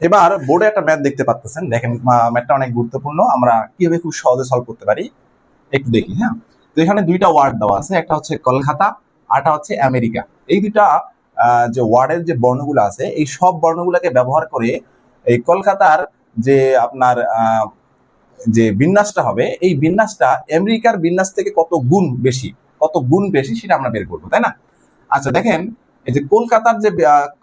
এবার বোর্ডে একটা ম্যাথ দেখতে পাচ্ছেন, দেখেন ম্যাথটা অনেক গুরুত্বপূর্ণ, আমরা কিভাবে খুব সহজে সলভ করতে পারি একটু দেখি। হ্যাঁ, তো এখানে দুইটা ওয়ার্ড দেওয়া আছে, একটা হচ্ছে কলকাতা, আরটা হচ্ছে আমেরিকা। এই দুইটা যে ওয়ার্ডের যে বর্ণগুলো আছে, এই সব বর্ণগুলোকে ব্যবহার করে এই কলকাতার যে আপনার যে বিন্যাসটা হবে, এই বিন্যাসটা আমেরিকার বিন্যাস থেকে কত গুণ বেশি সেটা আমরা বের করবো, তাই না? আচ্ছা দেখেন, এই যে কলকাতার যে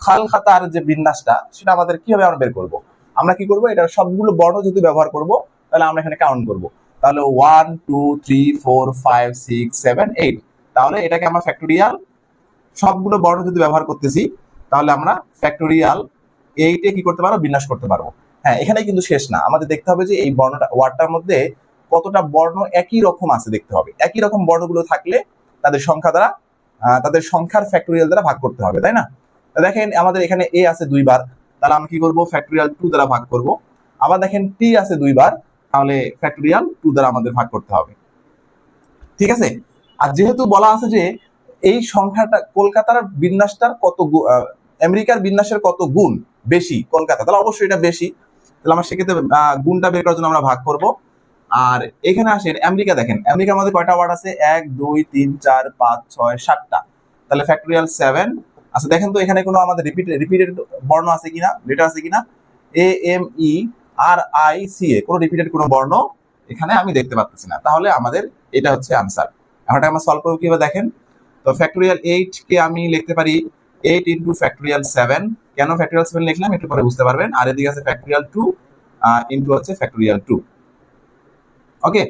খালখাতার যে বিন্যাসটা, সেটা আমাদের কিভাবে আমরা বের করব? আমরা কি করব, এটা সবগুলো বর্ণ যদি ব্যবহার করব, তাহলে আমরা এখানে কাউন্ট করব। তাহলে 1 2 3 4 5 6 7 8, তাহলে এটাকে আমরা ফ্যাক্টোরিয়াল, সবগুলো বর্ণ যদি ব্যবহার করতেছি, তাহলে আমরা ফ্যাক্টোরিয়াল 8 এ কি করতে পারবো, বিন্যাস করতে পারবো। হ্যাঁ, এখানে কিন্তু শেষ না, আমাদের দেখতে হবে যে এই বর্ণটা ওয়ার্ডটার মধ্যে কতটা বর্ণ একই রকম আছে দেখতে হবে। একই রকম বর্ণগুলো থাকলে তাদের সংখ্যা দ্বারা তাদের সংখ্যার ফ্যাক্টোরিয়াল দ্বারা ভাগ করতে হবে, তাই না? দেখেন আমাদের এখানে এ আছে 2 বার, তাহলে আমরা কি করব, ফ্যাক্টোরিয়াল 2 দ্বারা ভাগ করব। আবার দেখেন টি আছে 2 বার, তাহলে ফ্যাক্টোরিয়াল 2 দ্বারা আমাদের ভাগ করতে হবে। ঠিক আছে? আর যেহেতু বলা আছে যে এই সংখ্যাটা কলকাতার বিন্যাসটার কত আমেরিকার বিন্যাসের কত গুণ বেশি কলকাতা, তাহলে অবশ্যই এটা বেশি। তাহলে আমরা সেক্ষেত্রে গুণটা বের করার জন্য আমরা ভাগ করব। আর এখানে আসেন আমেরিকা, দেখেন আমেরিকার মধ্যে কয়টা ওয়ার্ড আছে, 1 2 3 4 5 6 7টা, তাহলে ফ্যাক্টোরিয়াল 7। আচ্ছা দেখেন তো এখানে কোনো আমাদের রিপিটেড বর্ণ আছে কিনা, লেটার আছে কিনা, A M E R I C A, কোনো রিপিটেড কোনো বর্ণ এখানে আমি দেখতে পাচ্ছি না, তাহলে আমাদের এটা হচ্ছে আনসার। এখন আমরা সলভ করব কিভাবে দেখেন। তো ফ্যাক্টোরিয়াল 8 কে আমি লিখতে পারি 8 ইনটু ফ্যাক্টোরিয়াল 7। কেন ফ্যাক্টোরিয়াল 7 লিখলাম একটু পরে বুঝতে পারবেন। আর এদিকে আছে ফ্যাক্টোরিয়াল 2 ইনটু হচ্ছে ফ্যাক্টোরিয়াল 2। ওকে,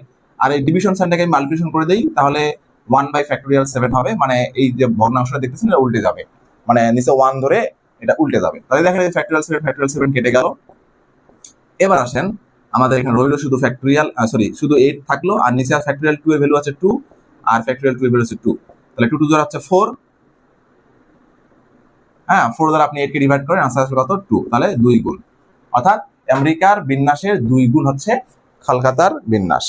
আর এই ডিভিশন সাইনটাকে আমি মাল্টিপ্লিকেশন করে দেই, তাহলে 1 বাই ফ্যাক্টোরিয়াল 7 হবে, মানে এই যে ভগ্নাংশটা দেখতেছেন এটা উল্টে যাবে, মানে নিচে 1 ধরে এটা উল্টে যাবে। তাহলে দেখেন এই ফ্যাক্টোরিয়াল 7 কেটে গেল। এবার আসেন, আমাদের এখানে রইল শুধু ফ্যাক্টোরিয়াল শুধু 8 থাকলো, আর নিচে ফ্যাক্টোরিয়াল 2 এর ভ্যালু আছে 2, আর ফ্যাক্টোরিয়াল 2 এর ভ্যালু আছে 2, তাহলে 2 2 হচ্ছে 4। হ্যাঁ, 4 দ্বারা আপনি 8 কে ডিভাইড করেন, আনসার আসবে কত, 2, তাহলে 2 গুণ। অর্থাৎ আমেরিকার বিন্যাসের 2 গুণ হচ্ছে কলকাতার বিন্যাস।